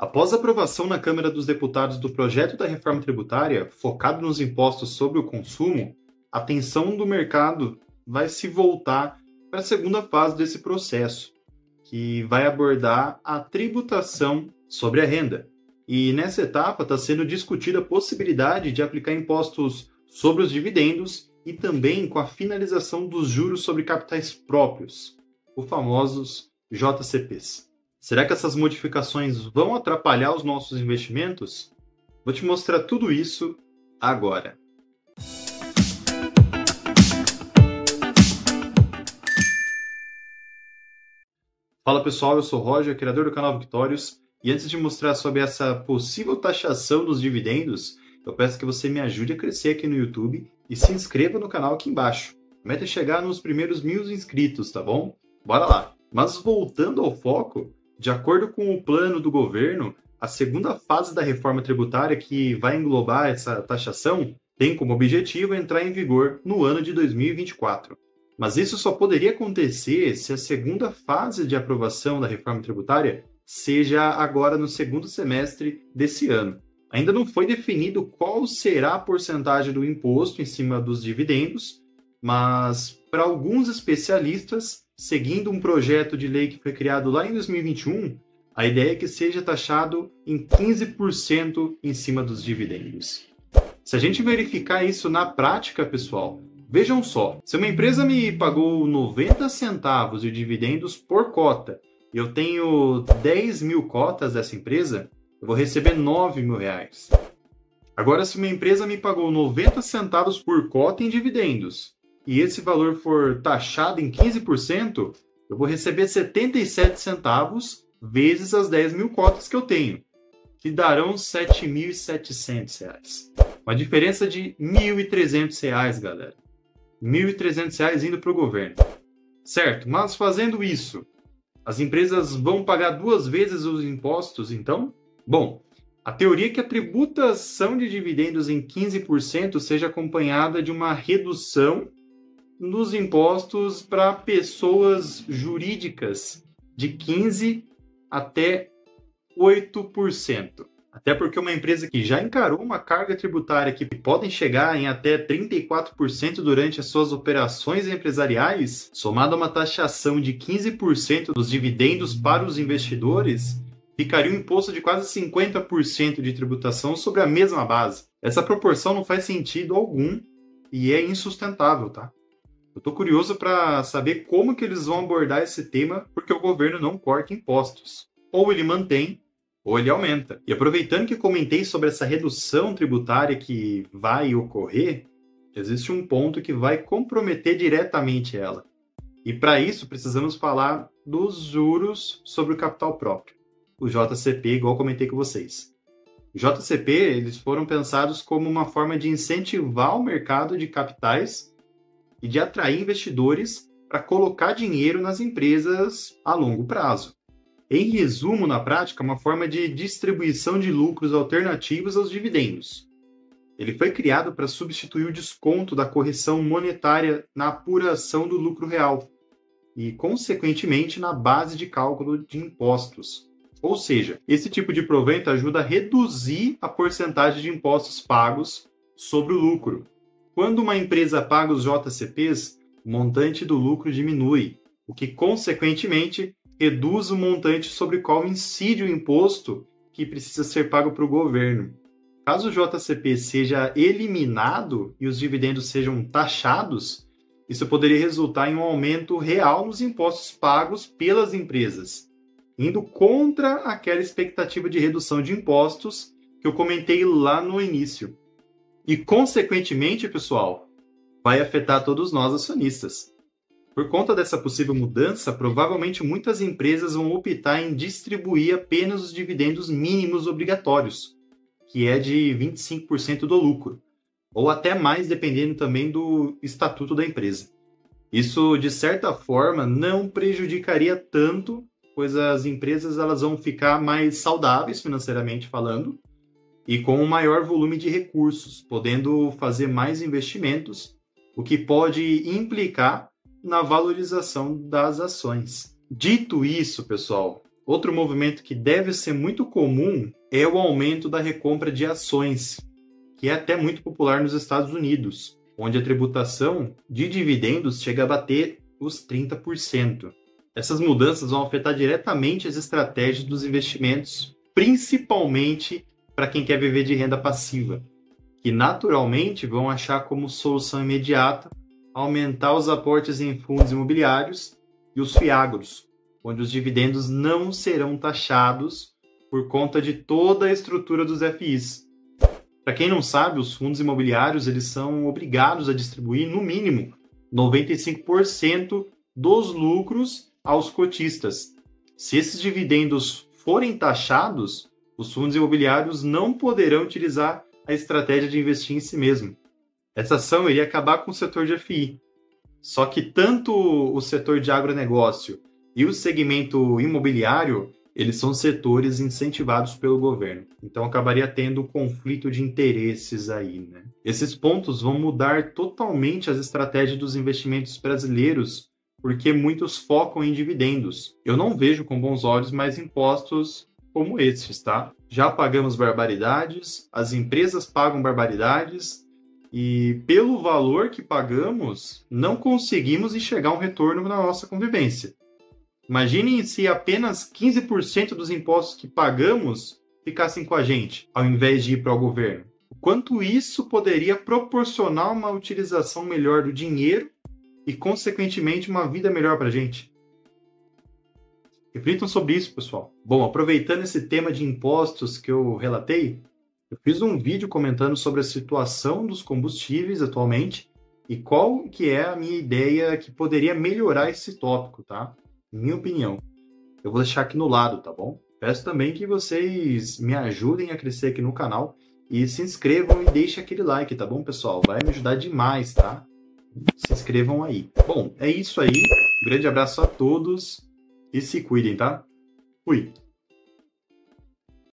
Após a aprovação na Câmara dos Deputados do projeto da reforma tributária, focado nos impostos sobre o consumo, a atenção do mercado vai se voltar para a segunda fase desse processo, que vai abordar a tributação sobre a renda. E nessa etapa está sendo discutida a possibilidade de aplicar impostos sobre os dividendos e também com a finalização dos juros sobre capitais próprios, os famosos JCPs. Será que essas modificações vão atrapalhar os nossos investimentos? Vou te mostrar tudo isso agora. Fala pessoal, eu sou o Roger, criador do canal Victórios, e antes de mostrar sobre essa possível taxação dos dividendos, eu peço que você me ajude a crescer aqui no YouTube e se inscreva no canal aqui embaixo. A meta é chegar nos primeiros 1000 inscritos, tá bom? Bora lá! Mas voltando ao foco, de acordo com o plano do governo, a segunda fase da reforma tributária, que vai englobar essa taxação, tem como objetivo entrar em vigor no ano de 2024. Mas isso só poderia acontecer se a segunda fase de aprovação da reforma tributária seja agora no segundo semestre desse ano. Ainda não foi definido qual será a porcentagem do imposto em cima dos dividendos, mas para alguns especialistas, seguindo um projeto de lei que foi criado lá em 2021, a ideia é que seja taxado em 15% em cima dos dividendos. Se a gente verificar isso na prática, pessoal, vejam só, se uma empresa me pagou 90 centavos de dividendos por cota e eu tenho 10 mil cotas dessa empresa, eu vou receber 9 mil reais. Agora, se uma empresa me pagou 90 centavos por cota em dividendos e esse valor for taxado em 15%, eu vou receber 77 centavos vezes as 10 mil cotas que eu tenho, que darão R$ 7.700. Uma diferença de R$ 1.300, galera. R$ 1.300 indo para o governo. Certo, mas fazendo isso, as empresas vão pagar 2 vezes os impostos, então? Bom, a teoria é que a tributação de dividendos em 15% seja acompanhada de uma redução nos impostos para pessoas jurídicas de 15% até 8%. Até porque uma empresa que já encarou uma carga tributária que podem chegar em até 34% durante as suas operações empresariais, somada a uma taxação de 15% dos dividendos para os investidores, ficaria um imposto de quase 50% de tributação sobre a mesma base. Essa proporção não faz sentido algum e é insustentável, tá? Eu estou curioso para saber como que eles vão abordar esse tema, porque o governo não corta impostos. Ou ele mantém, ou ele aumenta. E aproveitando que comentei sobre essa redução tributária que vai ocorrer, existe um ponto que vai comprometer diretamente ela. E para isso precisamos falar dos juros sobre o capital próprio, o JCP, igual comentei com vocês. O JCP, eles foram pensados como uma forma de incentivar o mercado de capitais e de atrair investidores para colocar dinheiro nas empresas a longo prazo. Em resumo, na prática, uma forma de distribuição de lucros alternativos aos dividendos. Ele foi criado para substituir o desconto da correção monetária na apuração do lucro real e, consequentemente, na base de cálculo de impostos. Ou seja, esse tipo de provento ajuda a reduzir a porcentagem de impostos pagos sobre o lucro. Quando uma empresa paga os JCPs, o montante do lucro diminui, o que, consequentemente, reduz o montante sobre o qual incide o imposto que precisa ser pago para o governo. Caso o JCP seja eliminado e os dividendos sejam taxados, isso poderia resultar em um aumento real nos impostos pagos pelas empresas, indo contra aquela expectativa de redução de impostos que eu comentei lá no início. E, consequentemente, pessoal, vai afetar todos nós acionistas. Por conta dessa possível mudança, provavelmente muitas empresas vão optar em distribuir apenas os dividendos mínimos obrigatórios, que é de 25% do lucro, ou até mais, dependendo também do estatuto da empresa. Isso, de certa forma, não prejudicaria tanto, pois as empresas elas vão ficar mais saudáveis financeiramente falando, e com um maior volume de recursos, podendo fazer mais investimentos, o que pode implicar na valorização das ações. Dito isso, pessoal, Outro movimento que deve ser muito comum é o aumento da recompra de ações, que é até muito popular nos Estados Unidos, onde a tributação de dividendos chega a bater os 30%. Essas mudanças vão afetar diretamente as estratégias dos investimentos, principalmente para quem quer viver de renda passiva, que naturalmente vão achar como solução imediata aumentar os aportes em fundos imobiliários e os FIAGROS, onde os dividendos não serão taxados por conta de toda a estrutura dos FIs. Para quem não sabe, os fundos imobiliários eles são obrigados a distribuir, no mínimo, 95% dos lucros aos cotistas. Se esses dividendos forem taxados, os fundos imobiliários não poderão utilizar a estratégia de investir em si mesmo. Essa ação iria acabar com o setor de FI. Só que tanto o setor de agronegócio e o segmento imobiliário, eles são setores incentivados pelo governo. Então acabaria tendo conflito de interesses aí, né? Esses pontos vão mudar totalmente as estratégias dos investimentos brasileiros, porque muitos focam em dividendos. Eu não vejo com bons olhos mais impostos como esses, tá? Já pagamos barbaridades, as empresas pagam barbaridades, e pelo valor que pagamos, não conseguimos enxergar um retorno na nossa convivência. Imaginem se apenas 15% dos impostos que pagamos ficassem com a gente, ao invés de ir para o governo. O quanto isso poderia proporcionar uma utilização melhor do dinheiro e, consequentemente, uma vida melhor para a gente. Reflitam sobre isso, pessoal. Bom, aproveitando esse tema de impostos que eu relatei, eu fiz um vídeo comentando sobre a situação dos combustíveis atualmente e qual que é a minha ideia que poderia melhorar esse tópico, tá? Minha opinião. Eu vou deixar aqui no lado, tá bom? Peço também que vocês me ajudem a crescer aqui no canal e se inscrevam e deixem aquele like, tá bom, pessoal? Vai me ajudar demais, tá? Se inscrevam aí. Bom, é isso aí. Um grande abraço a todos e se cuidem, tá? Fui!